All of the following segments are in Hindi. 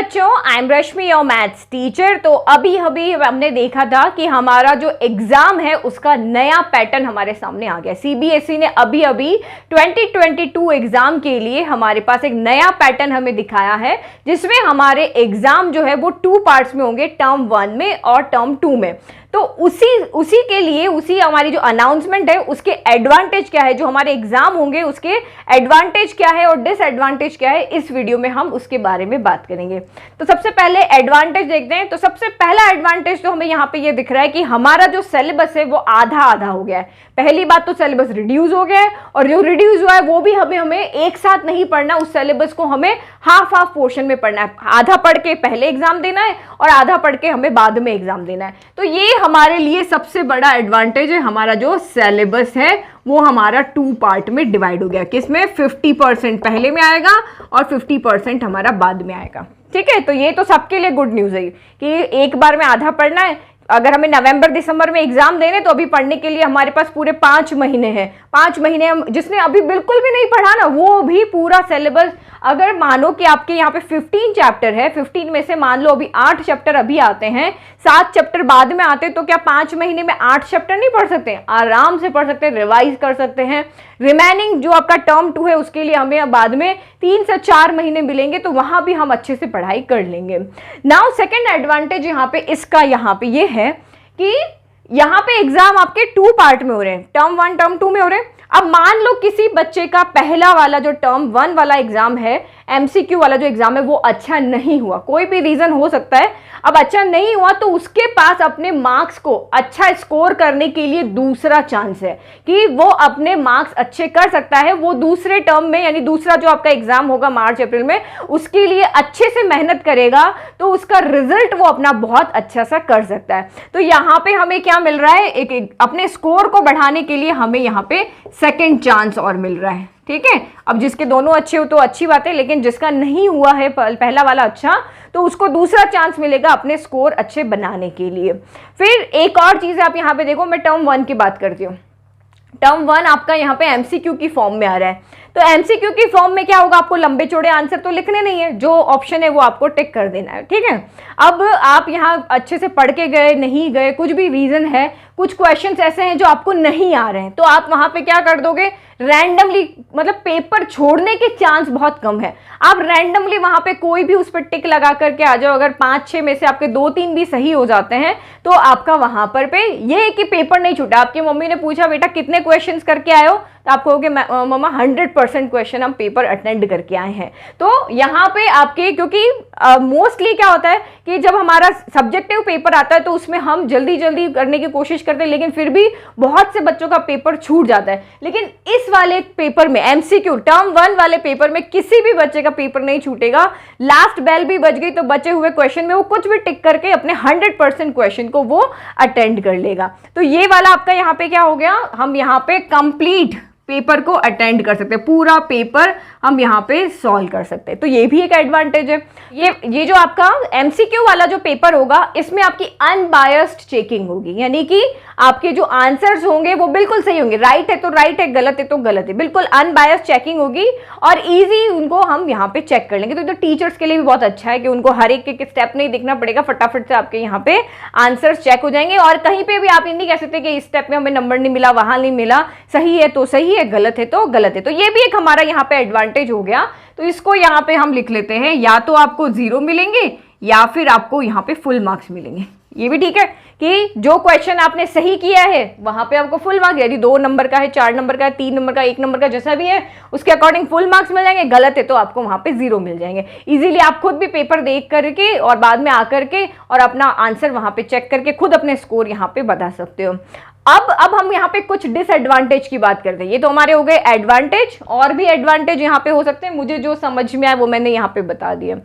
बच्चों, I am Rashmi your maths teacher. तो अभी हमने देखा था कि हमारा जो एग्जाम है उसका नया पैटर्न हमारे सामने आ गया। सीबीएसई ने अभी 2022 एग्जाम के लिए हमारे पास एक नया पैटर्न हमें दिखाया है, जिसमें हमारे एग्जाम जो है वो 2 पार्ट्स में होंगे, टर्म 1 में और टर्म 2 में। तो उसी के लिए हमारी जो अनाउंसमेंट है उसके एडवांटेज क्या है, जो हमारे एग्जाम होंगे उसके एडवांटेज क्या है और डिसएडवांटेज क्या है, इस वीडियो में हम उसके बारे में बात करेंगे। तो सबसे पहले एडवांटेज देखते हैं। तो सबसे पहला एडवांटेज तो हमें यहाँ पे ये दिख रहा है कि हमारा जो सिलेबस है वो आधा हो गया है। पहली बात तो सिलेबस रिड्यूस हो गया है, और जो रिड्यूस हुआ है वो भी हमें एक साथ नहीं पढ़ना, उस सिलेबस को हमें हाफ पोर्शन में पढ़ना है। आधा पढ़ के पहले एग्जाम देना है और आधा पढ़ के हमें बाद में एग्जाम देना है। तो ये हमारे लिए सबसे बड़ा एडवांटेज है। हमारा जो सिलेबस है वो हमारा 2 पार्ट में डिवाइड हो गया, किसमें 50% पहले में आएगा और 50% हमारा बाद में आएगा। ठीक है, तो ये तो सबके लिए गुड न्यूज है कि एक बार में आधा पढ़ना है। अगर हमें नवंबर दिसंबर में एग्जाम देने तो अभी पढ़ने के लिए हमारे पास पूरे 5 महीने हैं। 5 महीने हम, जिसने अभी बिल्कुल भी नहीं पढ़ा ना, वो भी पूरा सिलेबस, अगर मानो कि आपके यहाँ पे 15 चैप्टर है, 15 में से मान लो अभी 8 चैप्टर अभी आते हैं, 7 चैप्टर बाद में आते हैं, तो क्या 5 महीने में 8 चैप्टर नहीं पढ़ सकते? आराम से पढ़ सकते हैं, रिवाइज कर सकते हैं। रिमेनिंग जो आपका टर्म 2 है उसके लिए हमें बाद में 3 से 4 महीने मिलेंगे, तो वहां भी हम अच्छे से पढ़ाई कर लेंगे। नाउ सेकेंड एडवांटेज यहाँ पे इसका यहाँ पे ये है कि यहाँ पे एग्जाम आपके 2 पार्ट में हो रहे हैं, टर्म 1 टर्म 2 में हो रहे हैं। अब मान लो किसी बच्चे का पहला वाला जो टर्म 1 वाला एग्जाम है, एमसीक्यू वाला जो एग्जाम है, वो अच्छा नहीं हुआ, कोई भी रीजन हो सकता है। अब अच्छा नहीं हुआ तो उसके पास अपने मार्क्स को अच्छा स्कोर करने के लिए दूसरा चांस है कि वो अपने मार्क्स अच्छे कर सकता है। वो दूसरे टर्म में, यानी दूसरा जो आपका एग्जाम होगा मार्च अप्रैल में, उसके लिए अच्छे से मेहनत करेगा तो उसका रिजल्ट वो अपना बहुत अच्छा सा कर सकता है। तो यहाँ पे हमें क्या मिल रहा है, एक अपने स्कोर को बढ़ाने के लिए हमें यहाँ पे सेकेंड चांस और मिल रहा है। ठीक है, अब जिसके दोनों अच्छे हो तो अच्छी बात है, लेकिन जिसका नहीं हुआ है पहला वाला अच्छा, तो उसको दूसरा चांस मिलेगा अपने स्कोर अच्छे बनाने के लिए। फिर एक और चीज आप यहाँ पे देखो, मैं टर्म 1 की बात करती हूँ। टर्म 1 आपका यहाँ पे एमसीक्यू की फॉर्म में आ रहा है। तो एमसीक्यू की फॉर्म में क्या होगा, आपको लंबे चौड़े आंसर तो लिखने नहीं है, जो ऑप्शन है वो आपको टिक कर देना है। ठीक है, अब आप यहाँ अच्छे से पढ़ के गए, नहीं गए, कुछ भी रीजन है, कुछ क्वेश्चंस ऐसे हैं जो आपको नहीं आ रहे हैं, तो आप वहां पे क्या कर दोगे, रैंडमली, मतलब पेपर छोड़ने के चांस बहुत कम है। आप रैंडमली वहां पे कोई भी उस पर टिक लगा करके आ जाओ। अगर 5-6 में से आपके 2-3 भी सही हो जाते हैं तो आपका वहां पर पे ये है कि पेपर नहीं छूटा। आपकी मम्मी ने पूछा बेटा कितने क्वेश्चंस करके आए हो, तो आप कहोगे मम्मा 100% क्वेश्चन हम पेपर अटेंड करके आए हैं। तो यहाँ पे आपके, क्योंकि मोस्टली क्या होता है कि जब हमारा सब्जेक्टिव पेपर आता है तो उसमें हम जल्दी करने की कोशिश करते हैं, लेकिन फिर भी बहुत से बच्चों का पेपर छूट जाता है। लेकिन इस वाले पेपर में, एमसीक्यू टर्म 1 वाले पेपर में, किसी भी बच्चे का पेपर नहीं छूटेगा। लास्ट बेल भी बज गई तो बचे हुए क्वेश्चन में वो कुछ भी टिक करके अपने 100% क्वेश्चन को वो अटेंड कर लेगा। तो ये वाला आपका यहाँ पे क्या हो गया, हम यहाँ पे कंप्लीट पेपर को अटेंड कर सकते हैं, पूरा पेपर हम यहाँ पे सॉल्व कर सकते हैं। तो ये भी एक एडवांटेज है। ये जो आपका एमसीक्यू वाला जो पेपर होगा, इसमें आपकी अनबायस्ड चेकिंग होगी, यानी कि आपके जो आंसर्स होंगे वो बिल्कुल सही होंगे, राइट है तो राइट है, गलत है तो गलत है, बिल्कुल अनबायस्ड चेकिंग होगी और इजी उनको हम यहाँ पे चेक कर लेंगे। तो टीचर्स के लिए भी बहुत अच्छा है कि उनको हर एक स्टेप नहीं दिखना पड़ेगा, फटाफट से आपके यहाँ पे आंसर्स चेक हो जाएंगे। और कहीं पे भी आप ये नहीं कह सकते कि इस स्टेप में हमें नंबर नहीं मिला, वहां नहीं मिला, सही है तो सही है, गलत है तो गलत है। तो ये भी एक हमारा यहाँ पे एडवांटेज हो गया। तो इसको यहाँ पे हम लिख लेते हैं, या तो आपको 0 मिलेंगे या फिर आपको यहाँ पे फुल मार्क्स मिलेंगे। ये भी ठीक है कि जो क्वेश्चन आपने सही किया है वहां पे आपको फुल मार्क्स, यदि 2 नंबर का है, 4 नंबर का है, 3 नंबर का, 1 नंबर का, जैसा भी है उसके अकॉर्डिंग फुल मार्क्स मिल जाएंगे। गलत है तो आपको वहां पे 0 मिल जाएंगे। इजीली आप खुद भी पेपर देख करके और बाद में आकर के और अपना आंसर वहां पे चेक करके खुद अपने स्कोर यहाँ पे बता सकते हो। अब हम यहाँ पे कुछ डिसएडवांटेज की बात करते हैं। ये तो हमारे हो गए एडवांटेज, और भी एडवांटेज यहाँ पे हो सकते हैं, मुझे जो समझ में आया वो मैंने यहाँ पे बता दिया।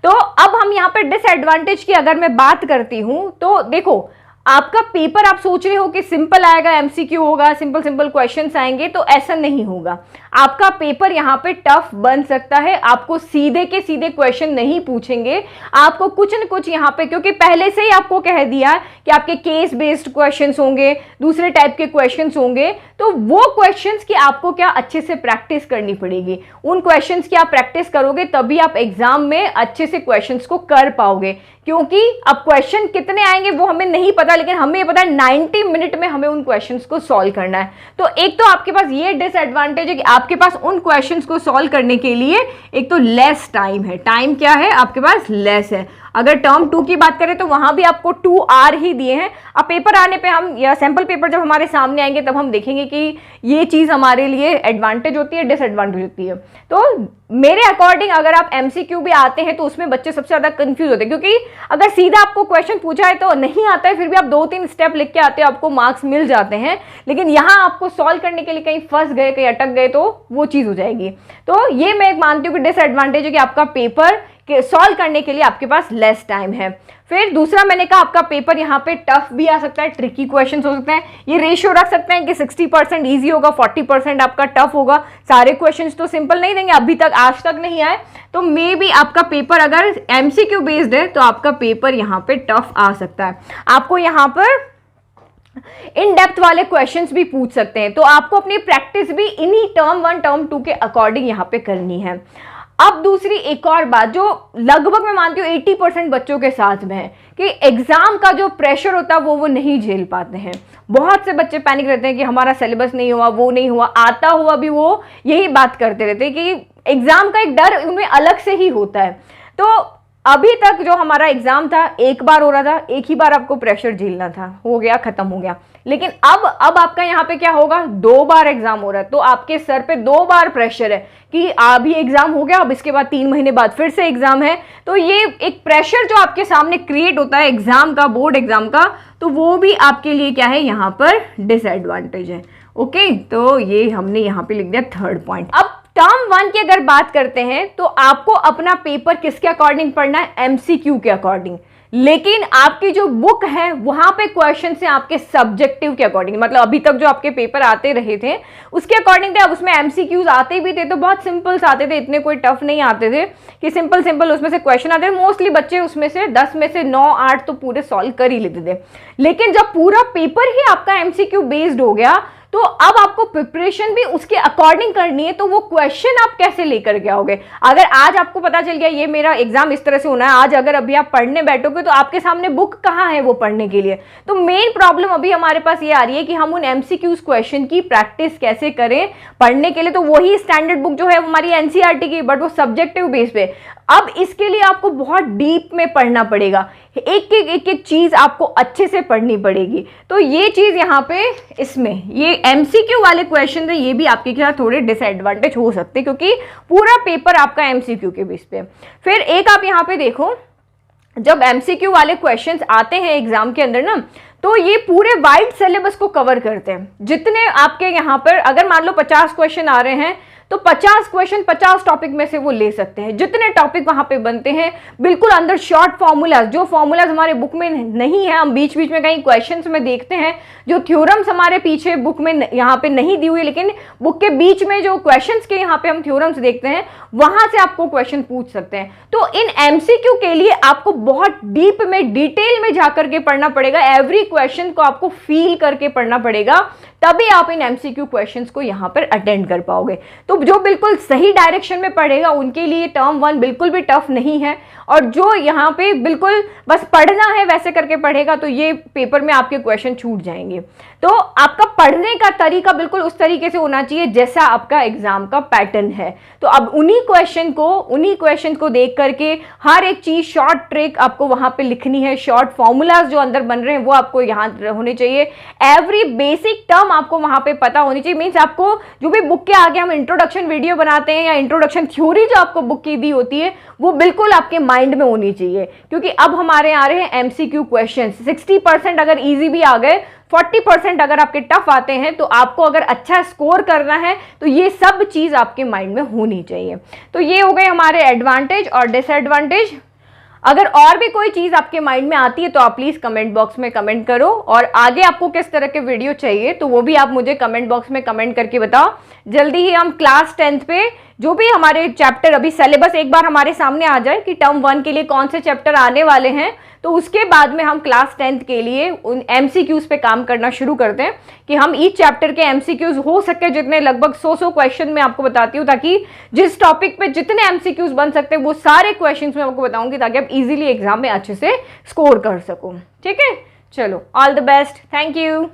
तो अब हम यहाँ पे डिसएडवांटेज की अगर मैं बात करती हूँ, तो देखो आपका पेपर, आप सोच रहे हो कि सिंपल आएगा, एमसीक्यू होगा, सिंपल क्वेश्चंस आएंगे, तो ऐसा नहीं होगा। आपका पेपर यहाँ पे टफ बन सकता है। आपको सीधे के सीधे क्वेश्चन नहीं पूछेंगे, आपको कुछ न कुछ यहाँ पे, क्योंकि पहले से ही आपको कह दिया कि आपके केस बेस्ड क्वेश्चंस होंगे, दूसरे टाइप के क्वेश्चंस होंगे, तो वो क्वेश्चंस की आपको क्या अच्छे से प्रैक्टिस करनी पड़ेगी। उन क्वेश्चंस की आप प्रैक्टिस करोगे तभी आप एग्जाम में अच्छे से क्वेश्चंस को कर पाओगे, क्योंकि अब क्वेश्चन कितने आएंगे वो हमें नहीं पता, लेकिन हमें ये पता है 90 मिनट में हमें उन क्वेश्चंस को सॉल्व करना है। तो एक तो आपके पास ये डिसएडवांटेज है कि आपके पास उन क्वेश्चंस को सॉल्व करने के लिए एक तो लेस टाइम है। टाइम क्या है आपके पास? लेस है। अगर टर्म 2 की बात करें तो वहां भी आपको 2 आर ही दिए हैं। अब पेपर आने पे हम, या सैंपल पेपर जब हमारे सामने आएंगे तब हम देखेंगे कि ये चीज हमारे लिए एडवांटेज होती है, डिसएडवांटेज होती है। तो मेरे अकॉर्डिंग अगर आप एमसीक्यू भी आते हैं तो उसमें बच्चे सबसे ज्यादा कंफ्यूज होते हैं, क्योंकि अगर सीधा आपको क्वेश्चन पूछा है तो नहीं आता है, फिर भी आप 2-3 स्टेप लिख के आते हो, आपको मार्क्स मिल जाते हैं। लेकिन यहाँ आपको सॉल्व करने के लिए कहीं फंस गए, कहीं अटक गए तो वो चीज हो जाएगी। तो ये मैं मानती हूँ कि डिसएडवांटेज है कि आपका पेपर के सॉल्व करने के लिए आपके पास लेस टाइम है। फिर दूसरा मैंने कहा आपका पेपर यहाँ पे टफ भी आ सकता है, ट्रिकी क्वेश्चंस हो सकते हैं। ये रेशियो रख सकते हैं कि 60% ईजी होगा, 40% आपका टफ होगा। सारे क्वेश्चंस तो सिंपल नहीं देंगे, अभी तक आज तक नहीं आए। तो मे बी आपका पेपर अगर एमसीक्यू बेस्ड है तो आपका पेपर यहाँ पे टफ आ सकता है। आपको यहाँ पर इन डेप्थ वाले क्वेश्चंस भी पूछ सकते हैं, तो आपको अपनी प्रैक्टिस भी इन्हीं टर्म 1 टर्म 2 के अकॉर्डिंग यहाँ पे करनी है। अब दूसरी एक और बात जो लगभग मैं मानती हूँ 80% बच्चों के साथ में है कि एग्जाम का जो प्रेशर होता है वो नहीं झेल पाते हैं। बहुत से बच्चे पैनिक रहते हैं कि हमारा सिलेबस नहीं हुआ, वो नहीं हुआ, आता हुआ भी वो यही बात करते रहते हैं कि एग्जाम का एक डर उनमें अलग से ही होता है। तो अभी तक जो हमारा एग्जाम था एक बार हो रहा था, एक ही बार आपको प्रेशर झेलना था, हो गया, खत्म हो गया। लेकिन अब आपका यहाँ पे क्या होगा, 2 बार एग्जाम हो रहा है, तो आपके सर पे 2 बार प्रेशर है कि अभी एग्जाम हो गया, अब इसके बाद 3 महीने बाद फिर से एग्जाम है। तो ये एक प्रेशर जो आपके सामने क्रिएट होता है एग्जाम का, बोर्ड एग्जाम का, तो वो भी आपके लिए क्या है यहाँ पर डिसएडवांटेज है। ओके, तो ये हमने यहाँ पे लिख दिया 3rd पॉइंट। अब टर्म 1 की अगर बात करते हैं तो आपको अपना पेपर किसके अकॉर्डिंग पढ़ना है? एमसीक्यू के अकॉर्डिंग। लेकिन आपकी जो बुक है वहां पे क्वेश्चन से आपके सब्जेक्टिव के अकॉर्डिंग, मतलब अभी तक जो आपके पेपर आते रहे थे उसके अकॉर्डिंग थे। अब उसमें एमसीक्यूज आते भी थे तो बहुत सिंपल आते थे, इतने कोई टफ नहीं आते थे कि सिंपल उसमें से क्वेश्चन आते थे। मोस्टली बच्चे उसमें से 10 में से 9-8 तो पूरे सॉल्व कर ही लेते थे। लेकिन जब पूरा पेपर ही आपका एमसीक्यू बेस्ड हो गया तो अब आपको प्रिपरेशन भी उसके अकॉर्डिंग करनी है। तो वो क्वेश्चन आप कैसे लेकर के आओगे? अगर आज आपको पता चल गया ये मेरा एग्जाम इस तरह से होना है, आज अगर अभी आप पढ़ने बैठोगे तो आपके सामने बुक कहाँ है वो पढ़ने के लिए? तो मेन प्रॉब्लम अभी हमारे पास ये आ रही है कि हम उन एमसीक्यूज क्वेश्चन की प्रैक्टिस कैसे करें पढ़ने के लिए। तो वही स्टैंडर्ड बुक जो है हमारी एनसीईआरटी की, बट वो सब्जेक्टिव बेस पे। अब इसके लिए आपको बहुत डीप में पढ़ना पड़ेगा, एक चीज आपको अच्छे से पढ़नी पड़ेगी। तो ये चीज यहाँ पे इसमें ये एमसीक्यू वाले क्वेश्चन है, ये भी आपके साथ थोड़े डिसएडवांटेज हो सकते हैं क्योंकि पूरा पेपर आपका एमसीक्यू के बेस पे। फिर एक आप यहाँ पे देखो, जब एमसीक्यू वाले क्वेश्चंस आते हैं एग्जाम के अंदर ना, तो ये पूरे वाइड सिलेबस को कवर करते हैं। जितने आपके यहाँ पर अगर मान लो 50 क्वेश्चन आ रहे हैं तो 50 क्वेश्चन 50 टॉपिक में से वो ले सकते हैं। जितने टॉपिक वहां पे बनते हैं बिल्कुल अंदर शॉर्ट फॉर्मूलाज, जो फॉर्मूलाज हमारे बुक में नहीं है, हम बीच बीच में कहीं क्वेश्चंस में देखते हैं जो थ्योरम्स हमारे पीछे बुक में यहाँ पे नहीं दी हुई, लेकिन बुक के बीच में जो क्वेश्चंस के यहाँ पे हम थ्योरम्स देखते हैं वहां से आपको क्वेश्चन पूछ सकते हैं। तो इन एमसीक्यू के लिए आपको बहुत डीप में डिटेल में जाकर के पढ़ना पड़ेगा, एवरी क्वेश्चन को आपको फील करके पढ़ना पड़ेगा, तभी आप इन एमसीक्यू क्वेश्चंस को यहां पर अटेंड कर पाओगे। तो जो बिल्कुल सही डायरेक्शन में पढ़ेगा उनके लिए टर्म 1 बिल्कुल भी टफ नहीं है, और जो यहाँ पे बिल्कुल बस पढ़ना है वैसे करके पढ़ेगा तो ये पेपर में आपके क्वेश्चन छूट जाएंगे। तो आपका पढ़ने का तरीका बिल्कुल उस तरीके से होना चाहिए जैसा आपका एग्जाम का पैटर्न है। तो अब उन्हीं क्वेश्चन को देख करके हर एक चीज शॉर्ट ट्रिक आपको वहां पे लिखनी है, शॉर्ट फॉर्मूलाज जो अंदर बन रहे हैं वो आपको यहाँ होने चाहिए, एवरी बेसिक टर्म आपको वहां पे पता होनी चाहिए। मीन्स आपको जो भी बुक के आगे हम इंट्रोडक्शन वीडियो बनाते हैं या इंट्रोडक्शन थ्योरी जो आपको बुक की दी होती है वो बिल्कुल आपके माइंड में होनी चाहिए, क्योंकि अब हमारे आ रहे हैं एमसीक्यू क्वेश्चन। 60% अगर इजी भी आ गए, 40% अगर आपके टफ आते हैं, तो आपको अगर अच्छा स्कोर करना है तो ये सब चीज आपके माइंड में होनी चाहिए। तो ये हो गए हमारे एडवांटेज और डिसएडवांटेज। अगर और भी कोई चीज आपके माइंड में आती है तो आप प्लीज कमेंट बॉक्स में कमेंट करो, और आगे आपको किस तरह के वीडियो चाहिए तो वो भी आप मुझे कमेंट बॉक्स में कमेंट करके बताओ। जल्दी ही हम क्लास 10th पे जो भी हमारे चैप्टर अभी सिलेबस एक बार हमारे सामने आ जाए कि टर्म 1 के लिए कौन से चैप्टर आने वाले हैं, तो उसके बाद में हम क्लास 10th के लिए उन एमसीक्यूज पे काम करना शुरू करते हैं कि हम ईच चैप्टर के एमसीक्यूज हो सके जितने, लगभग 100 क्वेश्चन मैं आपको बताती हूँ, ताकि जिस टॉपिक पे जितने एमसीक्यूज बन सकते हैं वो सारे क्वेश्चन मैं आपको बताऊंगी, ताकि आप इजीली एग्जाम में अच्छे से स्कोर कर सको। ठीक है, चलो, all the best, thank you.